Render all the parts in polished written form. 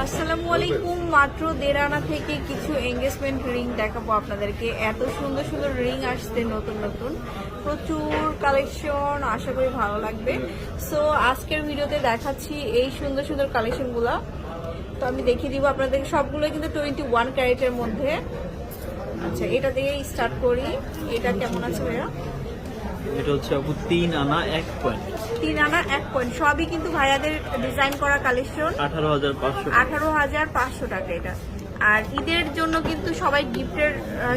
আসসালামু আলাইকুম। মাত্র 1.5 আনা থেকে কিছু এঙ্গেজমেন্ট রিং দেখাবো আপনাদেরকে। এত সুন্দর সুন্দর রিং আসছে নতুন নতুন, প্রচুর কালেকশন, আশা করি ভালো লাগবে। সো আজকের ভিডিওতে দেখাচ্ছি এই সুন্দর সুন্দর কালেকশনগুলো। তো আমি দেখিয়ে দিব আপনাদের সবগুলো কিন্তু 21 ক্যারেটের মধ্যে। আচ্ছা, এটা দিয়ে স্টার্ট করি। এটা কেমন আছে ভাইয়া? এটা হচ্ছে আপু 3 আনা 1 পয়েন্ট, 3 আনা 1 পয়েন্ট, সবই কিন্তু ভাইয়াদের ডিজাইন করা কালেকশন। 18,500 টাকা এটা। আর ঈদের জন্য কিন্তু সবাই গিফটের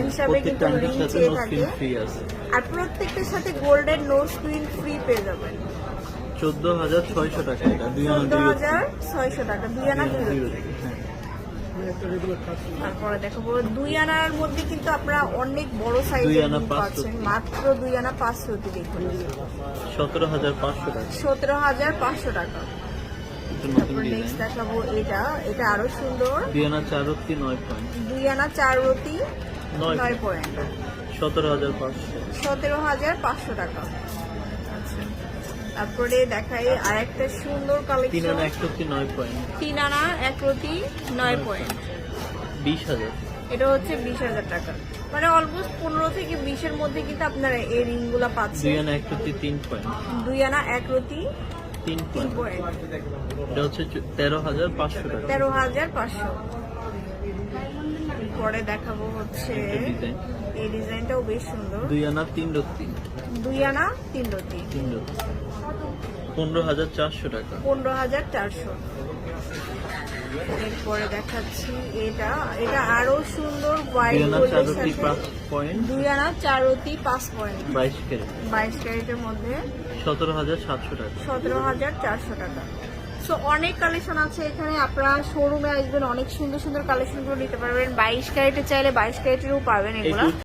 হিসাবে কিন্তু রিং চেয়ে থাকে, আর প্রত্যেকটার সাথে গোল্ডেন নো স্ক্রিন ফ্রি পেয়ে যাবেন। 14,600 টাকা। এটা 2 আনা 14,600 টাকা, 2 আনা 2। তারপরে দেখাবো 2 আনার মধ্যে কিন্তু আপনারা অনেক বড় সাইজের পাচ্ছেন, মাত্র 2 আনা 500 দেখুন, 17,500 টাকা। 17,500 টাকা। তারপর নেক্সট দেখাবো এটা আরো সুন্দর। 2 আনা 4 রতি 9 পয়েন্ট, 2 আনা 4 রতি 9 পয়েন্ট, 17,500। 17,500 টাকা। আচ্ছা, তারপরে দেখাই আরেকটা সুন্দর 3 কালেকশন। আনা 1 রতি 9 পয়েন্ট, 3 আনা 1 রতি 9 পয়েন্ট, 20,000। এটা হচ্ছে 20,000 টাকা। মানে অলমোস্ট 15 থেকে 20 এর মধ্যে কিন্তু আপনারা এই রিং গুলা 2 পাচ্ছেন। আনা 1 রতি 3 পয়েন্ট, 2 আনা 1 রতি 3 3 পয়েন্ট। পয়েন্ট, এটা হচ্ছে 13,500 টাকা। 13,500। পরে দেখাবো হচ্ছে ডিজাইন এই ডিজাইনটাও বেশ সুন্দর। 2 আনা 3 রতি 2 আনা 3 রতি, 15,400 টাকা। 15,400। এরপরে দেখাচ্ছি এটা আরো সুন্দর 2 হোয়াইট আনা 4 গোল্ডের রতি সাথে। 5 পয়েন্ট, 2 আনা 4 রতি 5 পয়েন্ট, 22 ক্যারেট, 22 ক্যারেটের মধ্যে, 17,700 টাকা। 17,400 টাকা। সো অনেক কালেকশন আছে এখানে, আপনারা শোরুমে আসবেন, অনেক সুন্দর সুন্দর কালেকশনগুলো নিতে পারবেন। 22 ক্যারেটের চাইলে 22 ক্যারেটেরও পাবেন এগুলা।